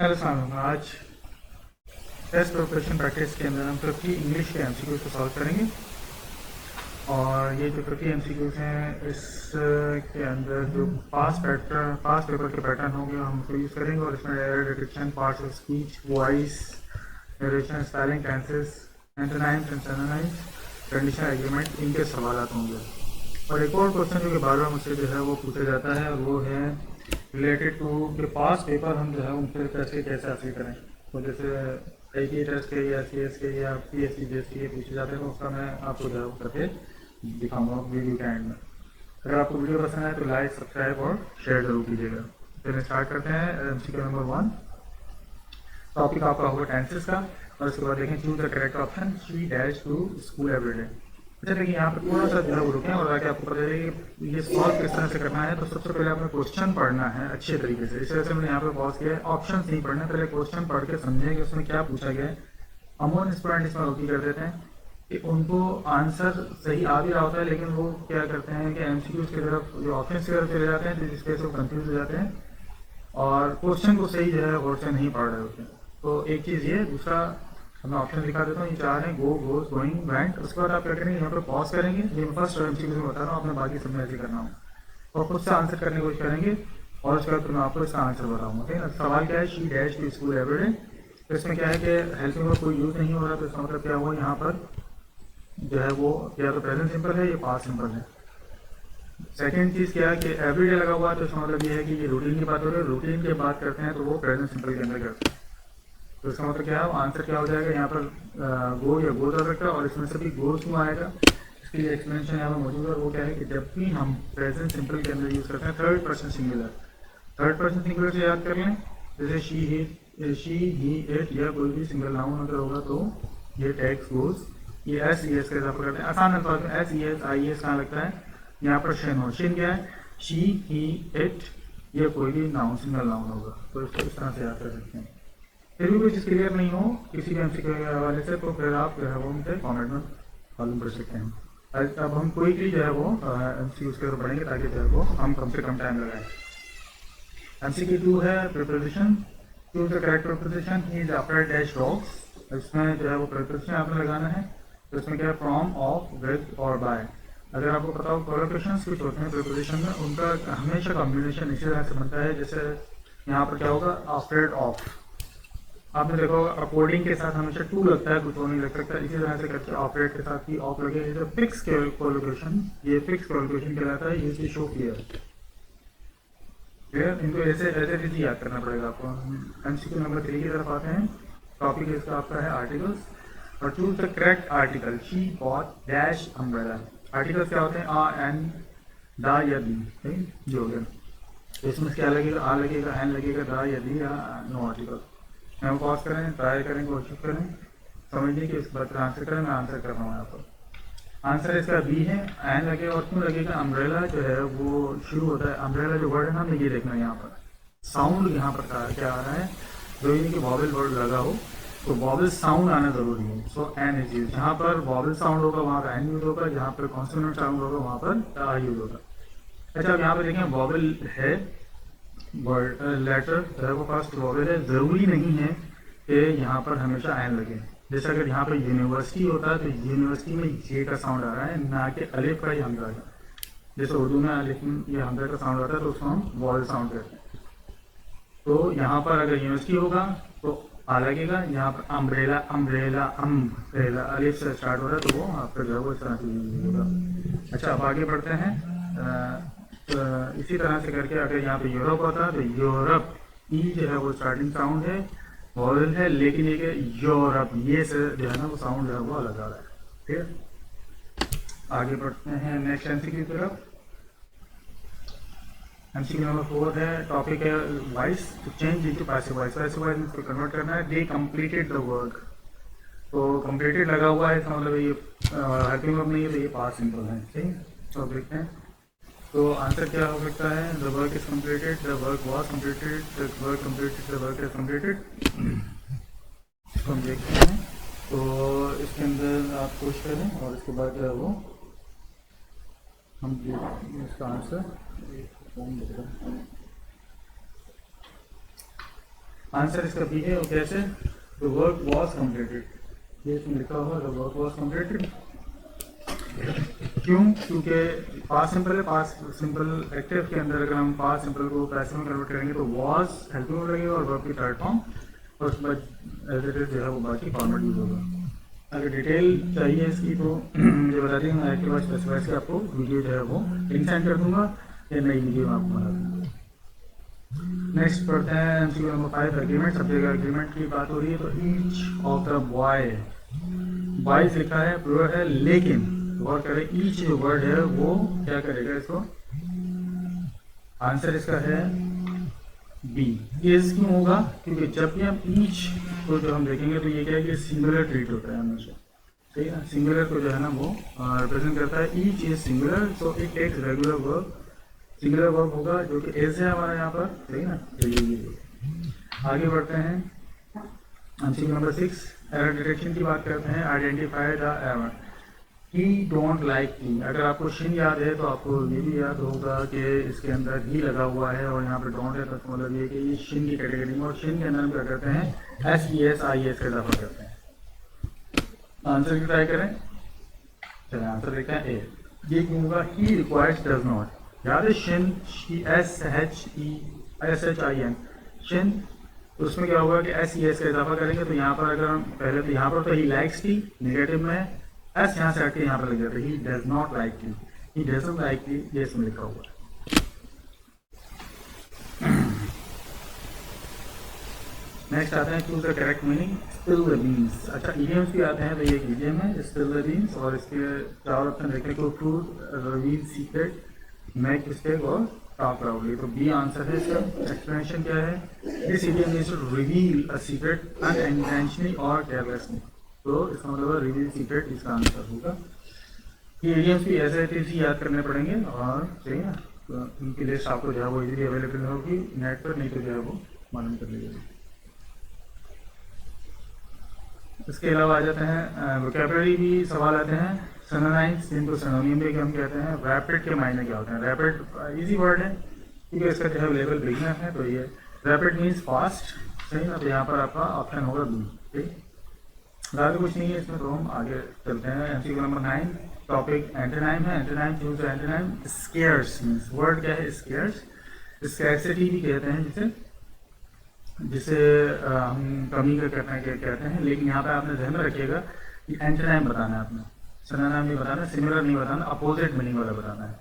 Hello सामने आज test preparation practice के अंदर हम 50 इंग्लिश के एमसीक्यूज को सॉल्व करेंगे। और ये जो 50 एमसीक्यूज हैं इसके अंदर जो पास पेपर के पैटर्न होंगे हम उसको यूज़ करेंगे। और इसमें error detection, parts of speech, voice, narration, spelling, tenses, antonyms and synonyms, condition, agreement, इनके सवाल होंगे। और एक और क्वेश्चन जो कि बार बार मुझसे जो है वो पूछा जाता है, वो है रिलेटेड टू के पास पेपर हम जो है उनसे कैसे हासिल करें। तो जैसे आई टेस्ट के या CS के या PSC JSC के पूछे जाते हैं, तो उसका मैं आपको जो है करके दिखाऊंगा वीडियो के एंड में। अगर आपको वीडियो पसंद है तो लाइक, सब्सक्राइब और शेयर जरूर कीजिएगा। चलिए स्टार्ट करते हैं। MCQ नंबर 1 टॉपिक आपका होगा टेंसेस का। और उसके बाद देखें choose the correct option C-2 school everyday. अच्छा देखिए यहाँ पर थोड़ा सा जो है रुकें और आगे आपको पता चले कि ये सॉल्व किस तरह से करना है। तो सबसे पहले आपने क्वेश्चन पढ़ना है अच्छे तरीके से। इस वजह से मैंने यहाँ पे पॉज किया है। ऑप्शन नहीं पढ़ना, पहले क्वेश्चन पढ़ के समझें कि उसमें क्या पूछा गया है। अमूमन स्टूडेंट इसमें गलती कर देते हैं कि उनको आंसर सही आ भी रहा होता है, लेकिन वो क्या करते हैं कि MCQs की तरफ, जो ऑप्शन की तरफ चले जाते हैं, जिसकी वजह से वो कन्फ्यूज हो जाते हैं और क्वेश्चन को सही जो है गौर से नहीं पढ़ रहे होते हैं। तो एक चीज़ ये। दूसरा मैं ऑप्शन दिखा देता हूँ। ये चार हैं, गो, गोज, गोइंग, वेंट। उसके बाद आप क्या करेंगे, यहाँ पे पॉज करेंगे। ये मैं फर्स्ट MCQ में बता रहा हूँ, आपने बाकी सब में ऐसे करना हो और खुद से आंसर करने की कोशिश करेंगे। और उसके बाद मैं आपको इसका आंसर बताऊंगा। ठीक है। सवाल क्या है, C-2 स्कूल एवरीडे। तो इसमें क्या है कि हेल्पिंग वर्ब कोई यूज नहीं हो रहा, तो इसका मतलब क्या हुआ, यहाँ पर जो है वो या तो प्रेजेंट सिंपल है या पास्ट सिंपल है। सेकेंड चीज क्या है कि एवरीडे लगा हुआ है, तो इसका मतलब ये है कि ये रूटीन की बात हो रही है। रूटीन की बात करते हैं तो वो प्रेजेंट सिंपल के अंदर करते हैं। तो इसका मतलब क्या है, आंसर क्या हो जाएगा, यहाँ पर गो या गोज आ सकता है। और इसमें से भी गोज क्यों आएगा, इसके लिए एक्सप्लेनेशन यहाँ पर मौजूद है। वो क्या है कि जब भी हम प्रेजेंट सिंपल के अंदर यूज करते हैं third person singular, third person singular से याद कर लें। जैसे शी, ही, इट या कोई भी सिंगल नाउन अगर होगा तो ये टेक्स, गोज, ये SES का इजाफा करते हैं। आसान अल्फाज में SES IES कहाँ लगता है, यहाँ पर शेन हो। शेन क्या है, शी, ही, इट, ये कोई भी नाउन, सिंगल नाउन होगा। तो इसको इस तरह से याद कर सकते हैं। फिर भी कोई चीज़ क्लियर नहीं हो किसी भी MCQ के हवाले से, तो फिर आप जो है वो मुझे कॉमेंट में मालूम कर सकते हैं। अब हम कोई भी जो है वो MCQ के ऊपर पढ़ेंगे ताकि जो है वो हम कम से कम टाइम लगाएं। MCQ 2 है preposition. Choose the correct preposition is after dash dogs. इसमें जो है वो प्रिपोजिशन आपने लगाना है। तो इसमें क्या है, फ्रॉम, ऑफ, विद और बाय। अगर आपको पता हो कोलोकेशंस कुछ होते हैं प्रिपोजिशन में, उनका हमेशा कॉम्बिनेशन इसी तरह से बनता है। जैसे यहाँ पर क्या होगा, आफ्टर ऑफ। आपने देखा होगा अकॉर्डिंग के साथ हमेशा टू लगता है, कुछ और नहीं लग सकता। इसी तरह से करके ऑपरेट के साथ ही ऑफ लगे। जैसे फिक्स कोलोकेशन, ये फिक्स कोलोकेशन कहलाता है। Use to show clear. Clear, इनको ऐसे ऐसे याद करना पड़ेगा आपको। MCQ नंबर 3 की तरफ आते हैं। टॉपिक इसका आपका है आर्टिकल्स। और choose the correct article. She bought dash umbrella. Articles क्या होते हैं, आ, एन, दा या दी, जो हो गया। तो इसमें क्या लगेगा, आ लगेगा, एन लगेगा, दा या दी, या नो आर्टिकल। मैं पॉज करें, ट्राई करें, कोशिश करें समझने की, उसके बाद आंसर करें। मैं आंसर कर रहा हूँ यहाँ पर। आंसर इसका बी है। एन लगे और क्यों लगेगा, अम्ब्रेला जो है वो शुरू होता है। अम्ब्रेला जो वर्ड है ना, हमें ये देखना है यहाँ पर साउंड यहाँ पर क्या आ रहा है। जो इनकी वॉवल वर्ड लगा हो तो वॉवल साउंड आना जरूरी है। सो एन इज यूज। जहाँ पर वॉवल साउंड होगा वहाँ पर एन यूज होगा, जहाँ पर कॉन्सोनेंट साउंड होगा वहाँ पर आ यूज होगा। अच्छा, अब यहाँ पर देखें वॉवल है, वर्ड लेटर जो है वो फर्स्ट वॉवल है। जरूरी नहीं है कि यहाँ पर हमेशा एन लगे। जैसे अगर यहाँ पर यूनिवर्सिटी होता है तो यूनिवर्सिटी में जे का साउंड आ रहा है, ना कि अलिफ का या हमजा का। जैसे उर्दू में अलिफ या हमजा का साउंड आता है तो उसको हम वॉवल साउंड कहते हैं। तो यहाँ पर अगर यूनिवर्सिटी होगा तो आ लगेगा। यहाँ पर अम्ब्रेला, अम्ब्रेला, अम्ब्रेला अलिफ से स्टार्ट हो रहा है तो वो आपका जो है वो इस तरह से होगा। अच्छा, अब आगे बढ़ते हैं। इसी तरह से करके अगर यहाँ पे यूरोप होता है तो यूरोप, ई जो है वो स्टार्टिंग साउंड है, वॉवल है, लेकिन ये यूरोप, ये से जो है ना वो साउंड जो है वो अलग आ रहा है। ठीक है, आगे बढ़ते हैं नेक्स्ट MCQ की तरफ। MCQ नंबर 4 है। टॉपिक है voice. To change into passive voice. Passive voice इसको कन्वर्ट करना है। They completed the work. तो कंप्लीटेड लगा हुआ है, इसका मतलब ये हेल्पिंग वर्ब नहीं है, तो ये पास्ट सिंपल है। ठीक है, तो देखते हैं तो आंसर क्या हो सकता है। The work is completed, the work was completed, the work completed, the work is completed. इसको हम देखते हैं। तो इसके अंदर आप कोशिश करें और इसके बाद जो है वो हम इसका आंसर आंसर इसका बी है। और कैसे? द वर्क वॉज कम्प्लीटेड, ये इसमें लिखा हुआ द वर्क वॉज कम्प्लीटेड। क्यों? क्योंकि पास्ट सिंपल है, पास्ट सिंपल एक्टिव के अंदर अगर हम पास्ट सिंपल को पैसिव में कन्वर्ट करेंगे तो वॉज हेल्पिंग में लगेगा और वर्ब की थर्ड फॉर्म, और उसके बाद एज इट इज जो है वो बाकी फॉर्मेट यूज होगा। अगर डिटेल चाहिए इसकी तो मुझे बता दी, मैं एक्टिव स्पेसिफाई से आपको वीडियो जो है वो लिंक सेंड कर दूंगा या नई वीडियो में आपको बना दूंगा। नेक्स्ट पढ़ते हैं एमसीक्यू नंबर 5, एग्रीमेंट। सब जगह एग्रीमेंट की बात हो रही है तो ईच ऑफ द बॉयज लिखा है, प्लूरल है, लेकिन गौर करें ईच जो वर्ड है वो क्या करेगा इसको, आंसर इसका है बी। इज क्यों होगा? क्योंकि जब भी हम ईच को जो हम देखेंगे तो ये क्या है कि सिंगुलर ट्रीट होता है हमेशा, ठीक है ना। सिंगुलर को जो है ना वो रिप्रेजेंट करता है। Each is singular, so it takes regular verb, singular verb होगा जो कि इज है हमारा यहाँ पर, ठीक है ना। तो ये आगे बढ़ते हैं एमसीक्यू नंबर 6, एरर डिटेक्शन की बात करते हैं। Identify the error. He don't like me, अगर आपको शिन याद है तो आपको ये भी याद होगा कि इसके अंदर ही लगा हुआ है और यहाँ पे डोंट है, तो मतलब ये कि ये शिन की कैटेगरी में, और शिन के अंदर हम क्या करते हैं SES का इजाफा करते हैं। आंसर की ट्राई करें, चलिए आंसर देखते हैं ए। ये क्यों होगा? ही रिक्वायर्स डज नॉट, याद है शिन SHIN शिन, तो उसमें क्या होगा कि SES का इजाफा करेंगे तो यहाँ पर अगर हम पहले तो यहाँ पर तो ही लाइक्स थी, नेगेटिव में एस यहाँ से हटके यहाँ पर लग जाता है, he does not like you, he doesn't like you, ये इसमें लिखा हुआ है। नेक्स्ट आते हैं choose the correct meaning, spill the beans. अच्छा इडियम्स भी आते हैं, तो ये एक इडियम है स्पिल द बीन्स, और इसके चार ऑप्शन देखने को, truth, reveal secret, make mistake और टॉक लाउडली। तो बी आंसर है इसका। एक्सप्लेनेशन क्या है? This idiom is to reveal a secret unintentionally और केयरलेसली, तो इसका मतलब रिवील सीक्रेट इसका आंसर होगा। ये इडियम्स भी ऐसे ही याद करने पड़ेंगे, और ठीक है ना, तो उनकी लिस्ट आपको जो है वो इजीली अवेलेबल होगी नेट पर, नहीं तो जो है वो मालूम कर लीजिएगा। इसके अलावा आ जाते हैं वोकैबुलरी भी सवाल आते हैं, सिनोनिम्स जिनको सिनोनिम भी हम कहते हैं। रैपिड के मायने क्या होते हैं? रैपिड इजी वर्ड है क्योंकि इसका जो है लेवल बिगिनर है, तो ये रैपिड मीन्स फास्ट, सही ना। तो यहाँ पर आपका ऑप्शन होगा बी, ठीक। ज़्यादा कुछ नहीं है इसमें, तो हम आगे चलते हैं। एमसीक्यू नंबर 9, टॉपिक एंटोनिम है। Antonym choose antonym. Scarce means, word क्या है? स्केर्स, स्कैरसिटी भी कहते हैं जिसे हम कमी का कहते हैं, लेकिन यहाँ पे आपने ध्यान में रखिएगा कि एंटोनिम बताना है आपने, सिनोनिम नहीं बताना, सिमिलर नहीं बताना, अपोजिट मीनिंग वाला बताना है।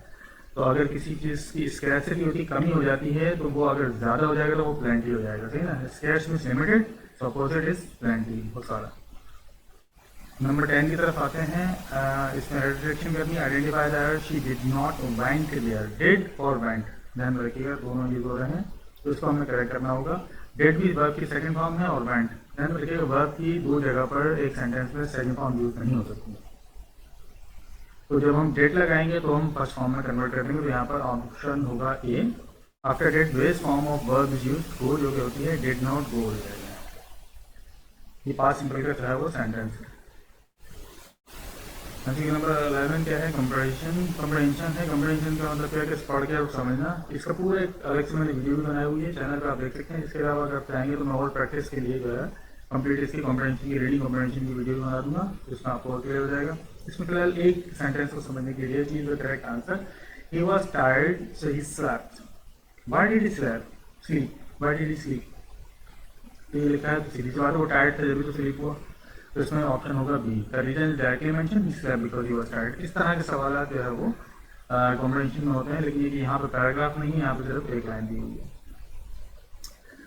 तो अगर किसी चीज़ की स्कैरसिटी होती, कमी हो जाती है, तो वो अगर ज़्यादा हो जाएगा तो वो प्लेंटी हो जाएगा, ठीक है ना। Scarce means limited, so opposite is plenty, बहुत सारा। नंबर 10 की तरफ आते हैं। इसमें डिटेक्शन करनी है। Identify the error, she did not went there, did और वेंट ध्यान में रखिएगा, दोनों यूज हो रहे हैं, तो इसको हमें करेक्ट करना होगा। डिड भी वर्ब की सेकंड फॉर्म है, और वेंट ध्यान में रखिएगा, वर्ब की दो जगह पर एक सेंटेंस में सेकंड फॉर्म यूज नहीं हो सकती। तो जब हम डिड लगाएंगे तो हम फर्स्ट फॉर्म में कन्वर्ट कर देंगे, तो यहाँ पर ऑप्शन होगा A. After did base form of verb is used, go जो कि होती है डिड नॉट गो हो जाएगा। ये पास्ट सिंपल का है वो सेंटेंस है। नंबर 11 क्या है? कंप्रेंशन। कंप्रेंशन है, कंप्रेंशन का मतलब क्या है कि पढ़ के समझना। इसका पूरा एक अलग से मैंने वीडियो भी बनाई हुई है, चैनल पे आप देख सकते हैं। इसके अलावा अगर आप चाहेंगे तो मैं और प्रैक्टिस के लिए जो है कंप्लीट इसकी कंप्रेंशन की, रीडिंग कंप्रेंशन की वीडियो बना दूंगा, जिसमें आपको क्लियर हो जाएगा। इसमें फिलहाल एक सेंटेंस को समझने के लिए चीज correct answer, he was tired so he slept. Why did he sleep, why did he sleep, ये लिखा है तो सीधी सी बात है, वो टायर्ड था जब भी तो स्लीप हुआ, तो इसमें ऑप्शन होगा B. The reason is directly mention, he slept because he was tired. इस तरह के सवाल जो है वो कॉम्प्रिहेंशन में होते हैं, लेकिन ये कि यहाँ पे पैराग्राफ नहीं है, यहाँ पे सिर्फ एक लाइन दी हुई है।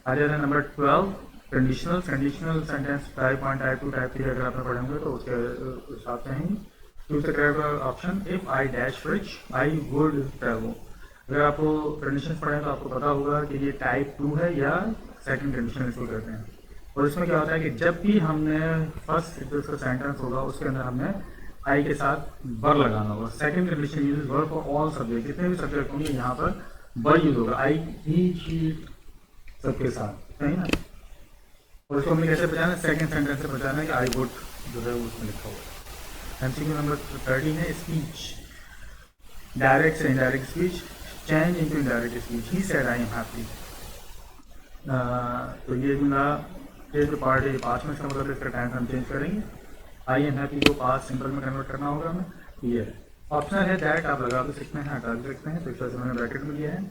आ जाता है number 12, conditional. Conditional sentence type 1, type 2, type 3 अगर आपने पढ़ेंगे तो उसके हिसाब से ही choose the correct option. If I dash rich I would travel. अगर आपको कंडीशन पढ़ें तो आपको पता होगा कि ये टाइप 2 है या सेकंड कंडीशन इसको कहते हैं। और इसमें क्या होता है कि जब भी हमने फर्स्ट जो इसका सेंटेंस होगा उसके अंदर हमने आई के साथ वर लगाना होगा। Second condition use were for all subject, जितने भी सब्जेक्ट होंगे यहाँ पर वर यूज होगा, आई ही शी सबके साथ, सही ना। और इसको हमने कैसे पहचाना? सेकंड सेंटेंस से पहचाना है कि आई वुड जो है उसमें लिखा हुआ है। एमसीक्यू नंबर 13 है स्पीच। डायरेक्ट से indirect speech, change into indirect speech. He said I am happy, तो ये जुमला ये जो पार्ट है पास में, इसका मतलब इसका टेंस हम चेंज करेंगे। आई एम हैप्पी को पास सिंपल में कन्वर्ट करना होगा हमें। ये ऑप्शनल है दैट, आप लगा भी सकते हैं, हटा भी सकते हैं। तो इस वजह से मैंने ब्रैकेट में लिया है।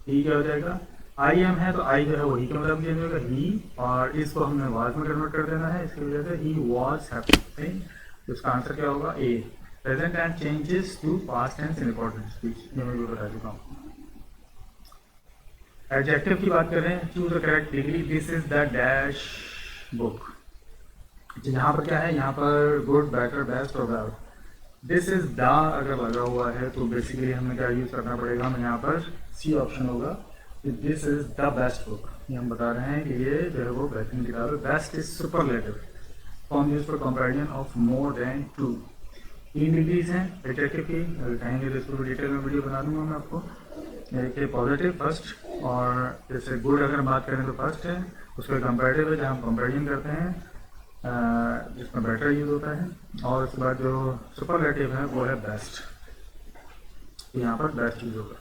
ही क्या हो जाएगा, आई एम है तो आई जो है वही का मतलब चेंज होगा ही, और इसको हमने वाज में कन्वर्ट कर देना है। इसकी वजह से ही वाज हैप्पी। तो इसका आंसर क्या होगा, A. Present tense changes to past tense in important speech, ये मैं भी बता चुका हूँ। एडजेक्टिव की बात करें, choose the correct degree. This is the dash book. यहाँ पर क्या है, यहाँ पर गुड, बेटर, बेस्ट और वेल। दिस इज द अगर लगा हुआ है तो बेसिकली हमें क्या यूज करना पड़ेगा, हमें यहाँ पर सी ऑप्शन होगा। This is the best book, ये हम बता रहे हैं कि ये जो है वो बेहतरीन किताब है। Best is superlative, form use for comparison of more than two. 3 degrees हैं एडजेक्टिव की, अगर कहेंगे तो इसको डिटेल में वीडियो बना दूंगा मैं आपको। एक पॉजिटिव फर्स्ट, और जैसे गुड अगर हम बात करें तो फर्स्ट है, उसका कंपैरेटिव है जहाँ हम कंपैरिजन करते हैं, जिसमें बेटर यूज होता है। और उसके बाद जो सुपरलेटिव है वो है बेस्ट, तो यहाँ पर बेस्ट यूज होगा।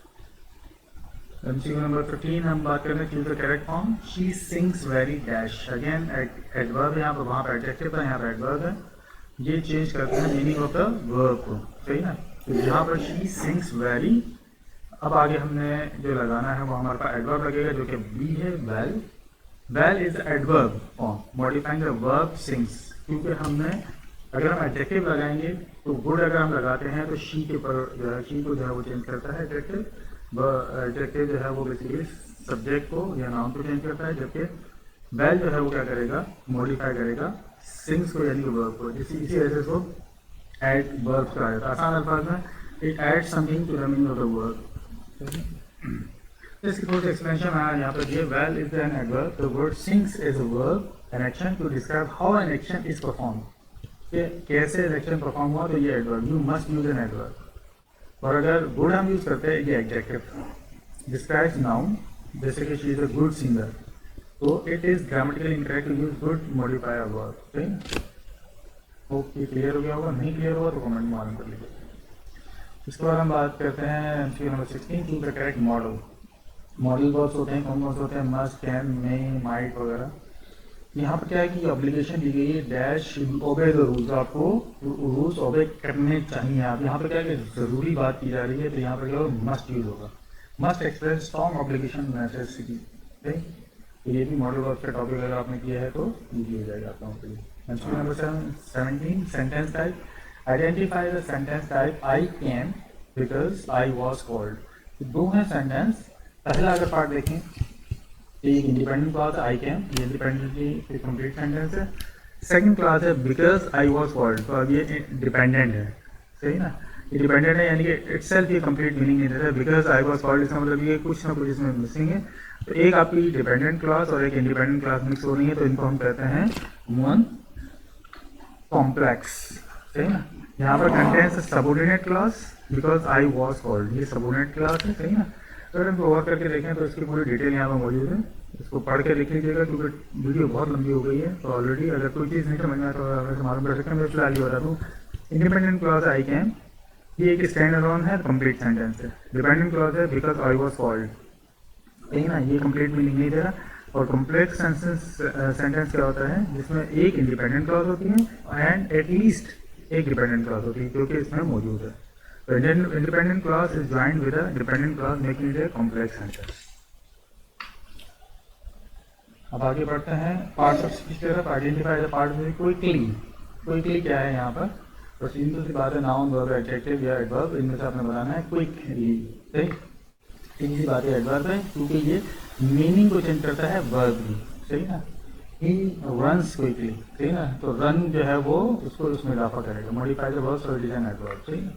MCQ नंबर 15 हम बात करें, choose the correct form. She sings very dash, again adverb है यहाँ पर, वहाँ पर एडजेक्टिव है, यहाँ पर एडवर्ब है। ये चेंज करते हैं मीनिंग ऑफ द वर्ब को, सही ना। तो यहाँ पर शी सिंग्स वेरी, अब आगे हमने जो लगाना है वो हमारे पास एडवर्ब लगेगा जो कि बी है, well. Well is adverb form modifying the verb sings, क्योंकि हमने अगर हम एडजेक्टिव लगाएंगे तो गुड अगर हम लगाते हैं तो शी के ऊपर जो है, शी को जो है वो चेंज करता है एडजेक्टिव। एडजेक्टिव जो है वो बेसिकली सब्जेक्ट को या नाउन को चेंज करता है, जबकि वेल जो है वो क्या करेगा, मॉडिफाई करेगा सिंग्स को यानी कि वर्ब को। इसी वजह से इसको एड वर्ब कहा जाता है। आसान अल्फाज में it add something to the meaning of the verb. इसकी थोड़ी सी एक्सप्लेनेशन आया यहाँ पर, ये well is an adverb, the word sings is a verb an action to describe how an action is perform. कैसे एक्शन परफॉर्म हुआ तो ये adverb, you must use an adverb. और अगर गुड हम यूज करते हैं ये एडजेक्टिव, डिस्क्राइब्स नाउन, जैसे कि she is a good singer, तो it is grammatically incorrect to use good modify a verb. ठीक, ओके, क्लियर हो गया होगा, नहीं क्लियर हुआ तो कमेंट में मालूम कर लीजिए। इसके बाद हम बात करते हैं MCQ number 16, choose the correct model. Modal verbs होते हैं, कौन कौन से होते हैं, मस्ट, कैन, मे, माइट वगैरह। यहाँ पर क्या है कि ऑब्लिगेशन दी गई है, डैश ओबे द रूल्स, आपको रूल्स ओबे करने चाहिए। आप यहाँ पर क्या है कि जरूरी बात की जा रही है, तो यहाँ पर क्या होगा, मस्ट यूज होगा। Must express strong obligation necessity. ठीक, ये भी मॉडल वर्ब का टॉपिक अगर आपने किया है तो ईजी हो जाएगा आप लोगों के लिए। MCQ number 17, sentence type. Identify the sentence type I can because I was called. दो हैं सेंटेंस, पहला अगर पार्ट देखें एक इंडिपेंडेंट क्लॉज है आई कैन, ये इंडिपेंडेंटली कंप्लीट सेंटेंस है। सेकंड क्लॉज है बिकॉज आई वॉज कॉल्ड, तो अब ये डिपेंडेंट है, सही ना। ये डिपेंडेंट है यानी कि इटसेल्फ ये कंप्लीट मीनिंग नहीं देता। बिकॉज आई वॉज कॉल्ड इसका मतलब ये कुछ ना कुछ इसमें मिसिंग है। तो एक आपकी डिपेंडेंट क्लॉज और एक इंडिपेंडेंट क्लॉज मिक्स हो रही है, तो इनको हम कहते हैं वन कॉम्प्लेक्स, सही ना। यहाँ पर contains subordinate clause, because I was called, ये सबऑर्डिनेट क्लॉज है, सही ना। अगर हम ओवर करके देखें तो इसकी पूरी डिटेल यहाँ पर मौजूद है, इसको पढ़ के लिख लीजिएगा क्योंकि वीडियो बहुत लंबी हो गई है। तो ऑलरेडी अगर कोई चीज़ नहीं समझ में आए तो अगर मालूम कर सकते हैं, मैं फिलहाल ये बता दूँ। इंडिपेंडेंट क्लॉज आई कैन, ये एक स्टैंड अलोन है, कंप्लीट सेंटेंस है। डिपेंडेंट क्लॉज है बिकॉज आई वॉज कॉल्ड, सही ना, ये कंप्लीट मीनिंग नहीं दे रहा। और कॉम्प्लेक्स सेंटेंस क्या होता है, जिसमें एक इंडिपेंडेंट क्लॉज होती है एंड एटलीस्ट एक डिपेंडेंट क्लॉज होती है, जो कि इसमें मौजूद है। तो independent clause is joined with a dependent clause making it a complex sentence. अब आगे बढ़ते हैं पार्ट्स ऑफ स्पीच की तरफ। Identify the part quickly. Quickly क्या है यहाँ पर, तो सिंपल सी बात है, नाउन, वर्ब, एडजेक्टिव या एडवर्ब, इनमें से आपने बनाना है क्विकली। ठीक, सीधी सी बात है, एडवर्ब है क्योंकि ये मीनिंग को चेंज करता है वर्ब की, सही ना। ही रन्स क्विकली, सही ना, तो रन जो है वो उसको उसमें इजाफा करेगा, modify the verb, so it is an adverb, सही ना।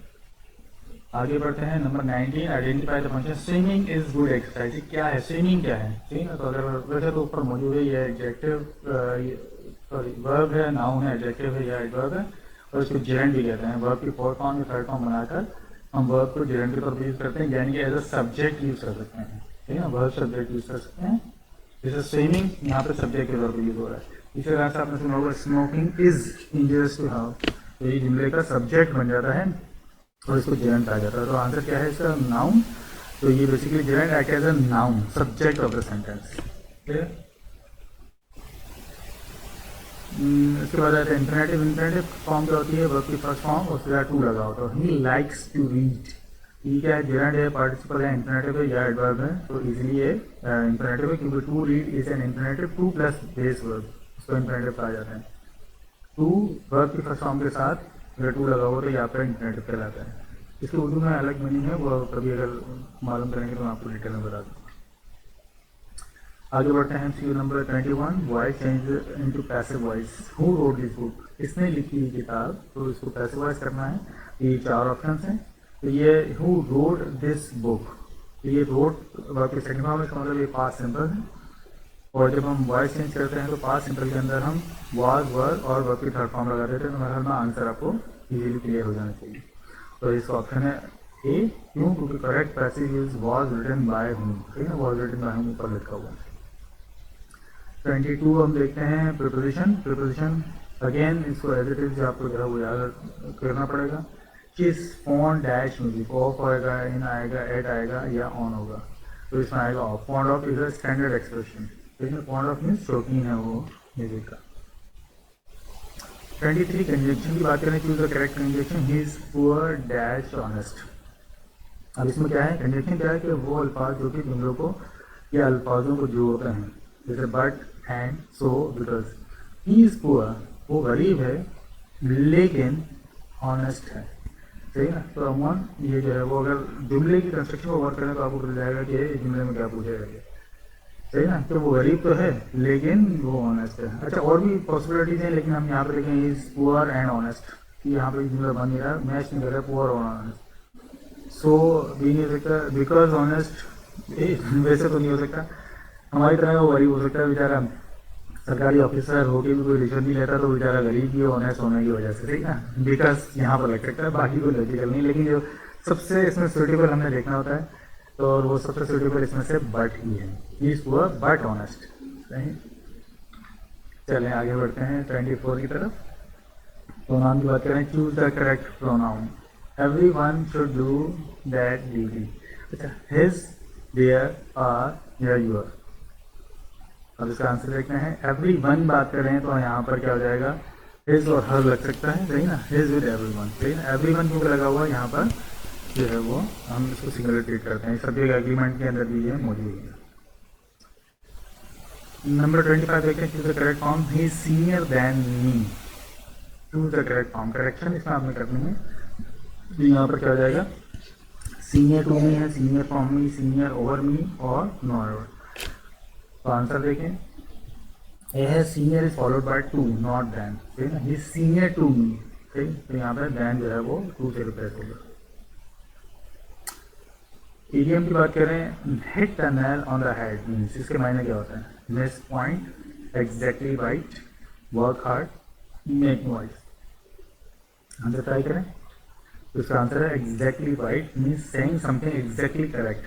आगे बढ़ते हैं number 19, identify the function. Swimming is good exercise. क्या है स्विमिंग, क्या है, सही ना। तो अगर वैसे तो ऊपर मौजूद है, ये एडजेक्टिव, सॉरी वर्ब है, नाउन है, एडजेक्टिव है या एडवर्ब है, और इसको जेरेंड भी कहते हैं। वर्ब की फोर्थ फॉर्म या थर्ड फॉर्म बनाकर हम वर्ब को जेरेंड के तौर पर यूज करते हैं, यानी कि एज अ सब्जेक्ट यूज कर सकते हैं, ठीक है, वर्ब सब्जेक्ट यूज कर सकते हैं। जैसे स्विमिंग यहाँ पे सब्जेक्ट के तौर पर यूज हो रहा है। इसी तरह से आपने सुना होगा smoking is injurious to health, तो ये जुमले का सब्जेक्ट बन जाता है और इसको जेरेंड कहा जाता है। तो आंसर क्या है इसका, नाउन। तो ये basically gerund act as a noun, subject of the sentence. इसके बाद आता है इन्फिनेटिव। इन्फिनेटिव फॉर्म क्या होती है, वर्ब की फर्स्ट फॉर्म उसके बाद टू लगा होता है। ही लाइक्स टू रीड, ये क्या है, जेरेंड है, पार्टिसिपल है, इन्फिनेटिव है या एडवर्ब है, तो इजीली ये इन्फिनेटिव है क्योंकि to read is an infinitive, to plus base verb, उसको इन्फिनेटिव कहा जाता है। टू वर्ब की फर्स्ट फॉर्म के साथ अगर टू लगा हो तो यहाँ पर इन्फिनेटिव कहलाता है। इसके उर्दू में अलग मीनिंग है, वो कभी अगर मालूम करेंगे तो मैं आपको डिटेल में बता दूँ। आगे बढ़ते हैं C number 21, voice change into passive voice. Who wrote this book, किसने लिखी ये किताब, तो इसको पैसिव वॉइस करना है। ये चार ऑप्शन हैं, तो ये हु रोड दिस बुक, ये रोड वर्ब के सेकंड फॉर्म में, इसका मतलब ये पास्ट सिंपल है। और जब हम वॉइस चेंज करते हैं तो पास्ट सिंपल के अंदर हम वाज, वर और वर्ब की थर्ड फॉर्म लगा देते हैं, तो मेरे ख्याल में आंसर आपको इजीली क्लियर हो जाना चाहिए। तो इसका ऑप्शन है ए, क्यों, क्योंकि correct passive use was written by whom, ठीक है, वॉज रिटन बाय हूम ऊपर लिखा हुआ है। 22 हम देखते हैं प्रिपोजिशन। प्रिपोजिशन अगेन इसको एज इट इज आपको जो है वो याद करना पड़ेगा। किस फोन डैश म्यूजिक, ऑफ आएगा, इन आएगा, एट आएगा या ऑन होगा, तो इसमें आएगा of. Fond of is a standard expression, इसमें फॉन्ड ऑफ मीन्स शौकीन है वो म्यूजिक का। 23 कंजंक्शन की बात करें, choose the correct conjunction, he is poor dash honest. अब इसमें क्या है, कंजंक्शन क्या है कि वो अल्फाज जो कि जुमलों को या अल्फाजों को जोड़ते हैं, जैसे but, and, so, because. He is poor, वो गरीब है लेकिन ऑनेस्ट है, सही ना। तो अमन ये जो है वो अगर जुमले की कंस्ट्रक्शन को वर्क करें तो आपको पता जाएगा कि जुमले में क्या पूछेगा, सही ना। तो वो गरीब तो है लेकिन वो ऑनेस्ट है। अच्छा, और भी पॉसिबिलिटीज हैं, लेकिन हम यहाँ पे देखें he is poor and honest, यहाँ पे जुमला बन नहीं रहा, मैच नहीं कर रहा, पुअर और ऑनेस्ट। सो भी नहीं हो सकता, बिकॉज ऑनेस्ट वैसे तो नहीं हो सकता, हमारी तरह वो गरीब हो सकता है बेचारा, सरकारी ऑफिसर होकर भी कोई रिश्वत नहीं लेता तो बेचारा गरीब भी ऑनेस्ट होने की वजह से, ठीक ना, बिकॉज यहाँ पर लग सकता है, बाकी कोई लॉजिकल नहीं। लेकिन जो सबसे इसमें सुटेबल हमने देखना होता है, तो और वो सबसे सुटेबल इसमें से बट ही है, he is poor but honest, सही। चलें आगे बढ़ते हैं 24 की तरफ। प्रोनाउन की बात करें, choose the correct pronoun. Everyone should do that duty. अच्छा, हिज, देयर, आर या यूर। अब इसका आंसर देखना है। एवरी वन बात करें तो यहाँ पर क्या हो जाएगा, हिज और हर लग सकता है, सही ना, हिज विद एवरी वन, सही ना। एवरी वन क्योंकि लगा हुआ है यहाँ पर जो है वो हम इसको सिंगुलर ट्रीट करते हैं, सब जगह एग्रीमेंट के अंदर भी ये मौजूद है। नंबर 25 देखते हैं, choose the correct form, he is senior than me. Choose the correct form, correction इसमें आपने करनी है। तो यहाँ पर क्या हो जाएगा, सीनियर टू मी है, senior from me, senior over me और नॉट ओवर। तो आंसर देखें, ए है senior is followed by to, not than, ठीक है, ही सीनियर टू मी, ठीक। तो यहाँ पर देन जो है वो टू से रिप्लेस होगा। ईडीएम की बात करें, hit the nail on the head means, इसके मायने क्या होता है, miss point, exactly right, work hard, make noise. Answer try करें, तो इसका आंसर है exactly right means saying something exactly correct.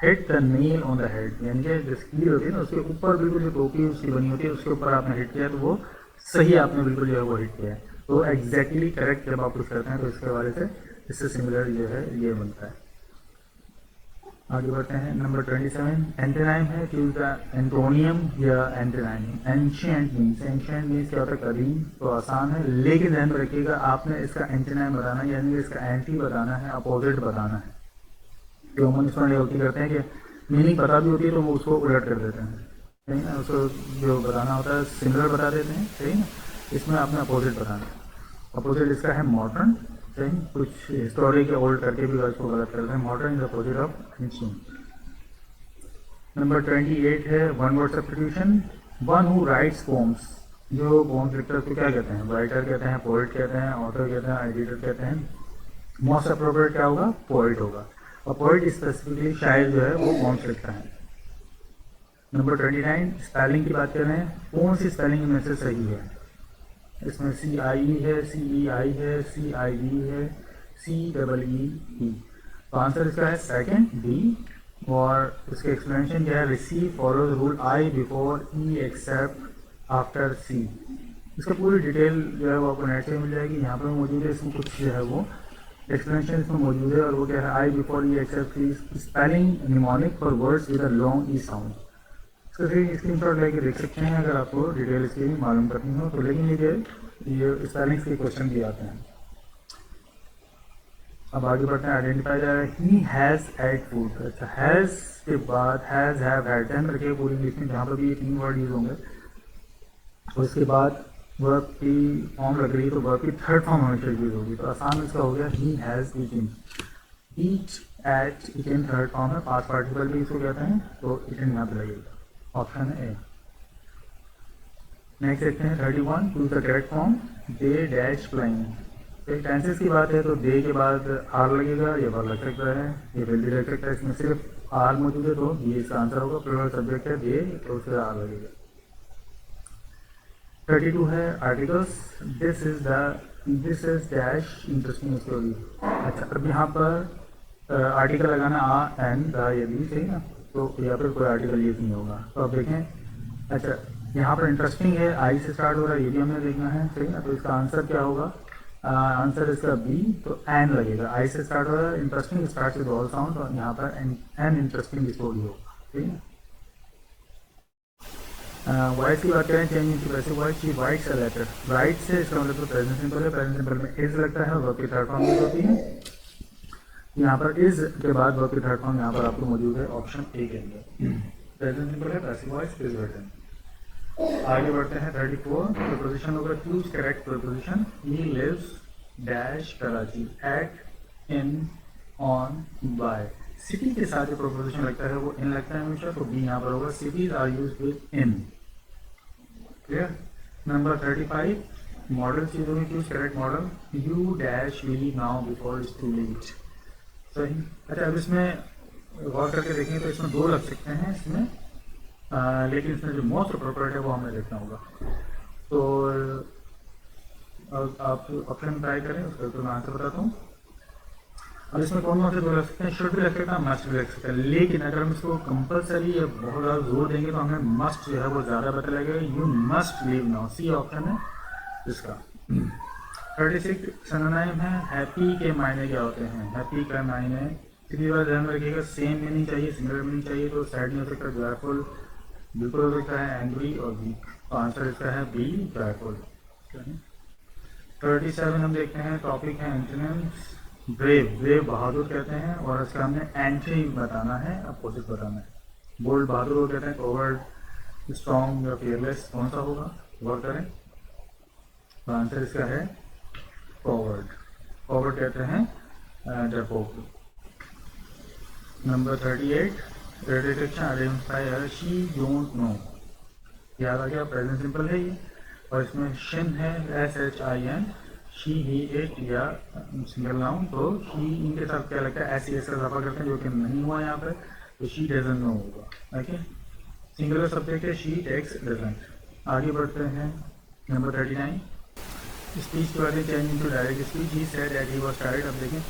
Hit the nail on the head, यानी कि जो स्कील होती है ना उसके ऊपर बिल्कुल जो टोपी उसकी बनी होती है उसके ऊपर आपने हिट किया तो वो सही आपने बिल्कुल जो है वो हिट किया है। तो एग्जैक्टली करेक्ट जब आप कुछ करते हैं तो इसके हवाले से इससे सिमिलर जो है ये बनता है। आगे बढ़ते हैं नंबर 27, एंटोनिम है, चूज द एंटोनियम या antonym. Ancient means, ancient means क्या होता है, कदीम, तो आसान है, लेकिन ध्यान में रखिएगा आपने इसका एंटोनिम बताना है, यानी इसका एंटी बताना है, अपोजिट बताना है। जो हम इसमें गलती करते हैं कि मीनिंग पता भी होती है तो वो उसको उलट कर देते हैं, सही ना, उसको जो बताना होता है सिमिलर बता देते हैं, सही ना। इसमें आपने अपोजिट बताना है। अपोजिट इसका है मॉडर्न, सही, कुछ हिस्टोरी के ओल्ड करके भी उसको गलत करते हैं। Modern is opposite of ancient. Number 28 है one word substitution. One who rights poems, जो पोम्स लिखता है उसको क्या कहते हैं, राइटर कहते हैं, पोइट कहते हैं, ऑथर कहते हैं, एडिटर कहते हैं। मोस्ट अप्रोप्रिएट क्या होगा, पोइट होगा, और पोइट स्पेसिफिकली शायर जो है वो पोम्स लिखता है। नंबर 29, स्पेलिंग की बात करें, कौन सी स्पेलिंग में से सही है, इसमें CIE है, CEI है, CID है, CEE। तो आंसर इसका है सेकंड, डी। और इसके एक्सप्लेनेशन क्या है, receive follows rule I before E except after C। इसका पूरी डिटेल जो है वो आपको नेट से मिल जाएगी, यहाँ पर मौजूद है, इसमें कुछ जो है वो एक्सप्लेनेशन इसमें मौजूद है। और वो क्या है, I before E except C, spelling mnemonic for words with a long E sound. इसका स्क्रीन शॉट लेके देख सकते हैं अगर आपको डिटेल इसकी मालूम करनी हो तो। लेकिन ये स्पेलिंग्स के क्वेश्चन भी आते हैं। अब आगे बढ़ते हैं। आइडेंटिफाई जा रहा है ही हैज़ एट फूड। अच्छा, हैज़ के बाद हैज़, हैव, हैड, ध्यान रखिए पूरी इंग्लिश में जहाँ पर भी ये 3 वर्ड यूज होंगे और इसके बाद वर्ब की फॉर्म लग रही है तो वर्ब की थर्ड फॉर्म हमेशा यूज होगी। तो आसान इसका हो गया he has eating. Eat, ate, eating third form है, पास्ट पार्टिकल भी इसको कहते हैं, तो ईटिंग यहाँ पे लगेगा। ऑप्शन है ए। नेक्स्ट देखते हैं 31, choose the correct form. They dash flying. Tenses की बात है तो दे के बाद आर लगेगा, ये बार लग सकता है, ये विल भी लग सकता है। इसमें सिर्फ आर मौजूद है तो ये इसका आंसर होगा। प्लूरल सब्जेक्ट है दे तो उससे आर लगेगा। 32 है articles. This is dash interesting story. अच्छा, अब यहाँ पर आर्टिकल लगाना आ एन द ये भी सही ना, तो यहाँ पर कोई आर्टिकल यूज नहीं होगा। तो अब देखें, अच्छा यहाँ पर इंटरेस्टिंग है, आई से स्टार्ट हो रहा है, ये भी हमें देखना है सही ना। तो इसका आंसर क्या होगा? आंसर इसका बी, तो एन लगेगा। आई से स्टार्ट हो रहा है, interesting start with all sound और यहाँ पर एन इंटरेस्टिंग स्टोरी होगा, ठीक है। वॉइस की बात करें, change into passive voice. She writes a letter. Write से इसका मतलब तो प्रेजेंट सिंपल है, प्रेजेंट सिंपल में इज लगता है और वर्ब की थर्ड फॉर्म यूज होती है। यहाँ पर इज के बाद वर्ब की थर्ड फॉर्म यहाँ पर आपको मौजूद है ऑप्शन ए के अंदर। प्रेजेंट सिंपल है, पैसिव वॉइस, इज रिटन। आगे बढ़ते हैं 34। प्रीपोजिशन होगा choose correct preposition. He lives dash Karachi, at, in, on, by. City के साथ जो प्रीपोजिशन लगता है वो इन लगता है हमेशा, तो बी यहाँ पर होगा। Cities are used with in. Clear. Number 35, modal चीजों में choose correct modal. You dash leave now before it's too late. सही। अच्छा, अब इसमें गौर करके देखेंगे तो इसमें 2 लग सकते हैं इसमें, लेकिन इसमें जो मोस्ट अप्रोप्रिएट है वो हमें देखना होगा। तो आप ऑप्शन ट्राई करें, उसका तो मैं आंसर बताता हूँ। अब इसमें कौन से 2 लग सकते हैं? शुड भी लग सकता है, मस्ट भी लग सकता है। लेकिन अगर हम इसको कंपलसरी या बहुत ज़्यादा जोर देंगे तो हमें मस्ट जो है वो ज़्यादा बेटर लगेगा। You must leave now, C option है इसका। 36 सिनोनिम है। हैप्पी के मायने क्या होते हैं? हैप्पी का मायने कितनी बार ध्यान में रखिएगा, सेम मीनिंग चाहिए, सिमिलर मीनिंग चाहिए। तो सैड नहीं हो सकता, जॉयफुल बिल्कुल हो सकता है, एंग्री और वीक। तो आंसर इसका है बी, जॉयफुल। 37 हम देखते हैं, टॉपिक है एंटोनिम्स। ब्रेव, ब्रेव बहादुर कहते हैं और इसका हमने एंटी बताना है, अपोजिट बताना है। बोल्ड बहादुर को कहते हैं, कोवर्ड स्ट्रॉन्ग या फियरलेस कौन सा होगा? गौर करें। तो आंसर इसका है कोवर्ड। कोवर्ड कहते हैं डरपोक। नंबर 38, रिडक्शन आइडेंटिफाई है, शी डोंट नो। याद आ गया, प्रेजेंट सिंपल है ये और इसमें शिन है, SHIN। शी, ही, इट या सिंगल नाउन। तो शी इनके साथ क्या लगता है, SES का इजाफा करते हैं जो कि नहीं हुआ यहाँ पे, तो शी डजंट नो होगा। ओके, सिंगुलर सब्जेक्ट है, शी टेक्स डजंट। आगे बढ़ते हैं नंबर 39। स्पीच के बाद change into direct speech. He said that he was tired. अब देखें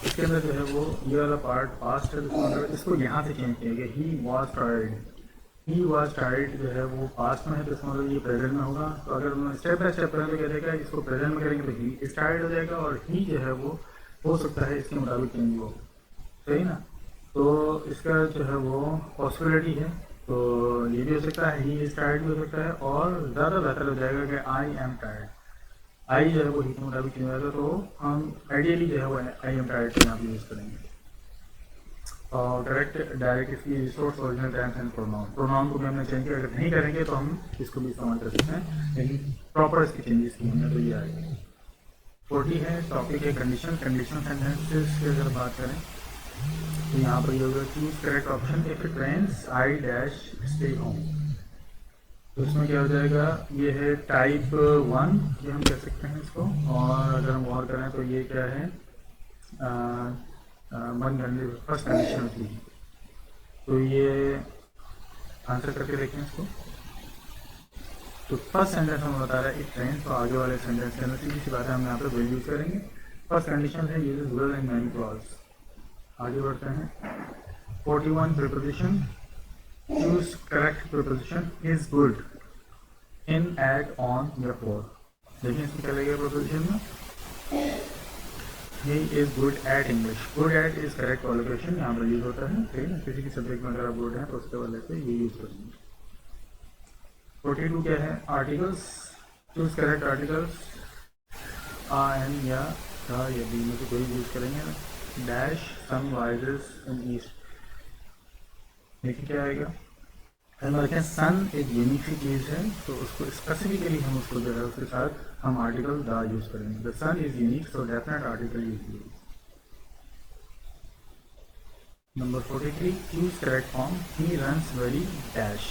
इसके अंदर जो है वो ये वाला पार्ट पास्ट है, तो इसको यहाँ से चेंज किया गया, ही was tired. He was tired जो है वो पास्ट में है, तो इसका मतलब ये प्रेजेंट में होगा। तो अगर हम स्टेप बाय स्टेप करें तो क्या देगा, इसको प्रेजेंट में करेंगे तो ही इज टायर्ड हो जाएगा और ही जो है वो हो सकता है इसके मुताबिक चेंज हो, सही ना। तो इसका जो है वो पॉसिबिलिटी है, तो ये भी हो सकता है, ही इज टायर्ड भी हो सकता है और ज़्यादा बेहतर हो जाएगा कि आई एम टायर्ड। आई जो है वो ही के मुताबिक चेंज हो जाएगा, तो हम आइडियली जो है वो आई एम टायर्ड को यहाँ पर यूज़ करेंगे। और डायरेक्ट डायरेक्ट इसकी resource original tense and pronoun. Pronoun को भी हमने चेंज किया, अगर नहीं करेंगे तो हम इसको भी इस्तेमाल कर सकते हैं, लेकिन प्रॉपर इसकी चेंजेस की हमने तो ये आएगी। 40 है, टॉपिक है कंडीशन। कंडीशन सेंटेंसेस की अगर बात करें तो यहाँ पर ये होगा choose correct option. If it rains I dash stay home. तो इसमें क्या हो जाएगा, ये है टाइप 1, ये हम कह सकते हैं इसको। और अगर हम गौर करें तो ये क्या है, फर्स्ट कंडीशन होती है। तो ये आंसर करके देखें इसको। तो फर्स्ट सेंटेंस हमें बता रहा है इट रेन्स, तो आगे वाले सेंटेंस के अंदर सीधी सी बात है हम यहाँ पे विल यूज करेंगे। फर्स्ट कंडीशन है uses will in many clause. आगे बढ़ते हैं 41 preposition. Choose correct preposition. Is good, in, at, on या फॉर। देखिए इसमें क्या लगेगा प्रीपोजिशन में, he is good at English। good at is correct collocation, यहाँ पर यूज होता है, ठीक है ना। किसी भी सब्जेक्ट में अगर आप गुड हैं तो उसके वाले से ये यूज करेंगे। 42 क्या है, articles, choose correct articles, an या था या बी में से कोई यूज करेंगे। Dash sun rises in east, देखिए क्या आएगा। देखें सन एक यूनिक सी चीज़ है, तो उसको स्पेसिफिकली हम उसको जो है उसके साथ हम आर्टिकल द यूज करेंगे। The sun is unique so definite article use. Number 43, choose correct form, he runs very dash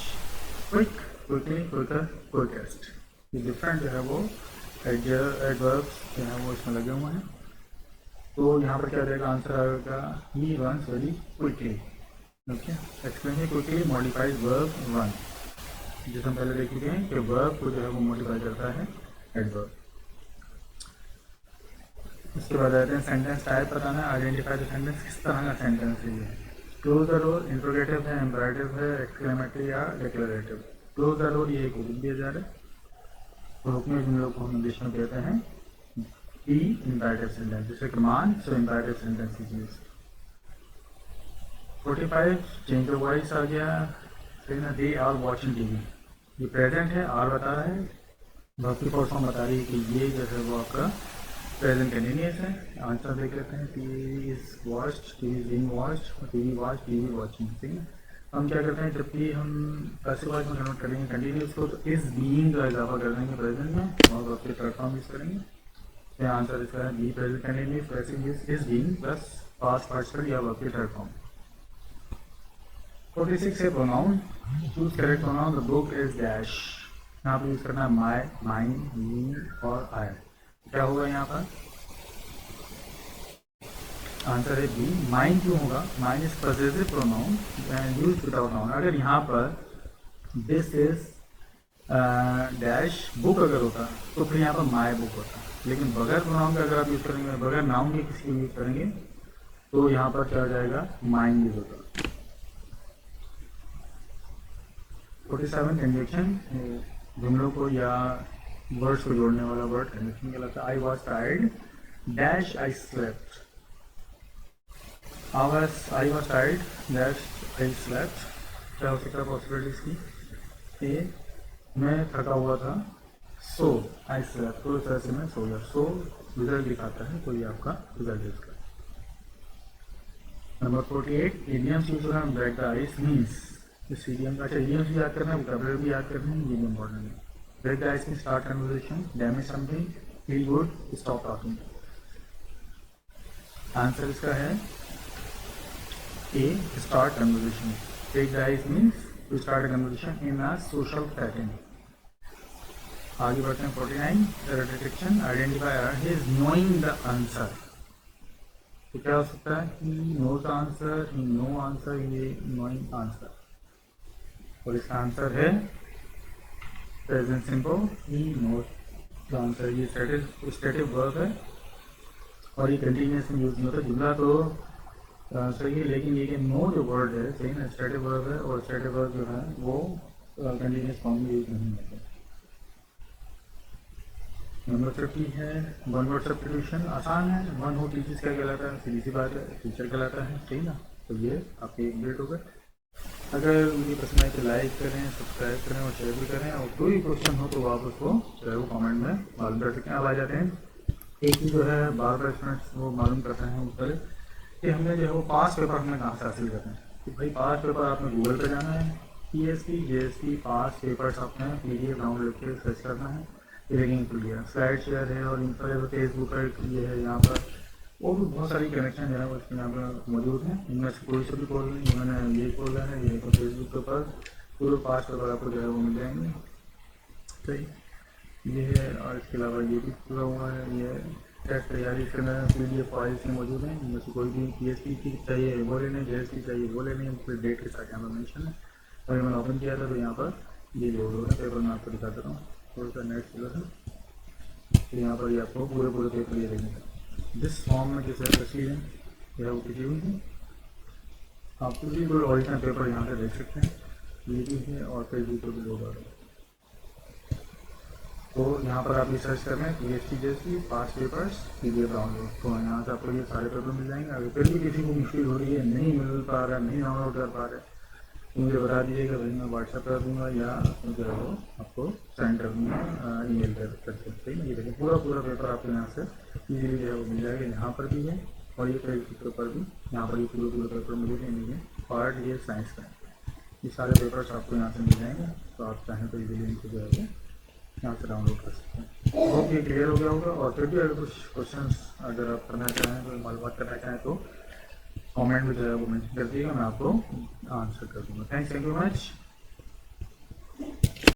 quick, quickly, quicker, quickest. ये डिफरेंट जो है वो एडवर्ब्स जो है वो इसमें लगे हुए हैं। तो यहाँ पर क्या रहेगा, आंसर आएगा ही runs very quickly. Okay, explain quickly modified verb run, जिसे हम पहले देख चुके हैं कि वर्ब को जो है वो मॉडिफाई करता है एडवर्ब। उसके बाद आते हैं सेंटेंस टाइप बताना है, आइडेंटिफाई द सेंटेंस, किस तरह का सेंटेंस है ये। क्लोज द डोर इंट्रोगेटिव है, इम्परेटिव है, एक्सक्लेमेटरी या डिक्लेरेटिव। क्लोज द डोर ये एक हुक्म दिया जा रहा है, तो हुक्म जिन लोग को हम इंग्लिश में कहते हैं बी इम्परेटिव सेंटेंस, जैसे command so imperative sentence is used. 45 change of voice आ गया, दे आर वॉचिंग टीवी, ये प्रेजेंट है, आर बता रहा है, भक्ति फॉर फॉर्म बता रही है कि ये जो है वो आपका प्रेजेंट कंटिन्यूस है। आंसर देख लेते हैं, TV is watched, TV is being watched, TV watch, TV watching. ठीक है, हम क्या करते हैं, जब भी हम पैसिव वॉइस में कन्वर्ट करेंगे कंटिन्यूस को, तो इज बीइंग का इजाफा कर देंगे प्रेजेंट में और आपके प्लेटफॉर्म यूज करेंगे। तो आंसर इसका है B, present continuous, passive is being plus past participle या आपके प्लेटफॉर्म। 46 है pronoun, choose correct pronoun, the book is dash, यहाँ पर यूज करना है माई, माइन, मी और आई। क्या होगा यहाँ पर, आंसर है बी, माइन क्यों होगा, mine is possessive pronoun used without noun. अगर यहाँ पर दिस इज डैश बुक अगर होता तो फिर यहाँ पर माई बुक होता, लेकिन बगैर प्रोनाउन का अगर आप यूज करेंगे, बगैर नाउन के किसी को यूज करेंगे, तो यहाँ पर क्या हो जाएगा, माइन यूज होगा। 47 कंजक्शन, जुमलों को या वर्ड्स को जोड़ने वाला वर्ड कंजक्शन कहलाता है। I was tired dash I slept, I was tired dash I slept. क्या हो सकता है पॉसिबिलिटीज की, ए मैं थका हुआ था, सो आई स्लेप्ट, तो इस तरह से मैं सो गया, सो रिजल्ट दिखाता है, तो ये आपका रिजल्ट है इसका। नंबर 48, इडियम्स यूज करना, ब्रेक द आइस मीन्स, इस इडियम का, अच्छा इडियम्स भी याद करना है, वोकैबुलरी भी याद करना है, ये भी इंपॉर्टेंट है। ब्रेक द आइस में start conversation, damage something, feel good, stop talking. Answer इसका है A, start conversation. Break the ice means to start a conversation in a social setting. आगे बढ़ते हैं 49, detection, identify his knowing the answer, तो क्या हो सकता है, he knows the answer, he know answer, ये नोइंग आंसर, और इसका आंसर है present simple, he knows the answer. ये स्टेटिव वर्ब है और ये कंटिन्यूस में यूज नहीं होता, जुमला तो सही है, लेकिन ये कि नो जो वर्ड है सही ना, स्टेटिव वर्ब है, और स्टेटिव वर्ब जो है वो कंटिन्यूस फॉर्म में यूज नहीं होता। नंबर 50 है वन वर्ड सब्स्टिट्यूशन, आसान है, वन हो टीचर्स क्या कहलाता है, सीधी सी बात है, टीचर कहलाता है, ठीक ना। तो ये आपके अपडेट होगा। अगर वीडियो पसंद आए तो लाइक करें, सब्सक्राइब करें और शेयर भी करें, और कोई क्वेश्चन हो तो आप उसको जो है वो कमेंट में मालूम कर सकते हैं। अब आ जाते हैं एक ही जो है बार बार स्टूडेंट्स वो मालूम करते हैं ऊपर कि हमने जो है वो पास पेपर हमने कहाँ से हासिल करना है। तो भाई पास पेपर आपने गूगल पे जाना है, PSP JSP पास पेपर्स आपने PDF डाउनलोड करके सर्च करना है, रेगिंग खुल गया, स्लाइड शेयर है, और इन पर फेसबुक का ये है, यहाँ पर और भी बहुत सारी कनेक्शन जो है वो इसमें यहाँ पर मौजूद हैं। इनमें से कोई से भी खोल लें, इन्होंने ये खोला है, ये तो फेसबुक के ऊपर पूरे पास पेपर आपको जो है वो मिल जाएंगे, सही ये है। और इसके अलावा ये भी पूरा हुआ है, ये टेस्ट तैयारी इसके अंदर PDF फाइल्स में मौजूद हैं, इनमें से कोई भी PSP की चाहिए वो लेने, JSP चाहिए वो लेने, फिर डेट के साथ यहाँ पर मेंशन है। और मैंने ओपन किया था तो यहाँ पर ये लोड हो रहा है पेपर, मैं आपको दिखा देता हूँ, थोड़ा सा नेट स्लो है, तो यहाँ पर ये आपको पूरे पेपर ये देंगे। जिस फॉर्म में किसी तस्वीर है यह वो किसी हुई है, आप पूरी कोई ओरिजिनल पेपर यहाँ से देख सकते हैं, ये भी है, और फेसबुक पर भी लोग आ रहे हैं। तो यहाँ पर आप रिसर्च कर रहे हैं PSP JSP पास पेपर्स PDF डाउनलोड, तो यहाँ से आपको ये सारे पेपर मिल जाएंगे। अगर फिर भी किसी को मुश्किल हो रही है, नहीं मिल पा रहा है, नहीं डाउनलोड कर पा रहे, मुझे बता दीजिएगा भाई, मैं व्हाट्सएप कर दूंगा या जो है वो आपको सेंड कर दूंगा ईमेल कर सकते हैं। ये देखिए पूरा पूरा पेपर आपको यहाँ से इजीली जो है वो मिल जाएगा, यहाँ पर भी है और ये क्रेडिट पेपर भी यहाँ पर, ये पूरे पूरे पेपर मुझे नहीं है। पार्ट ये साइंस का, ये सारे पेपर्स आपको यहाँ से मिल जाएंगे, तो आप चाहें तो इजीली इनको जो है वो यहाँ से डाउनलोड कर सकते हैं। होप ये क्लियर हो गया होगा। और फिर भी अगर कुछ क्वेश्चंस अगर आप करना चाहें, कोई मालूम करना चाहें तो कमेंट में जो है वो मेंशन कर दीजिएगा, मैं आपको आंसर कर दूँगा। Thank you much.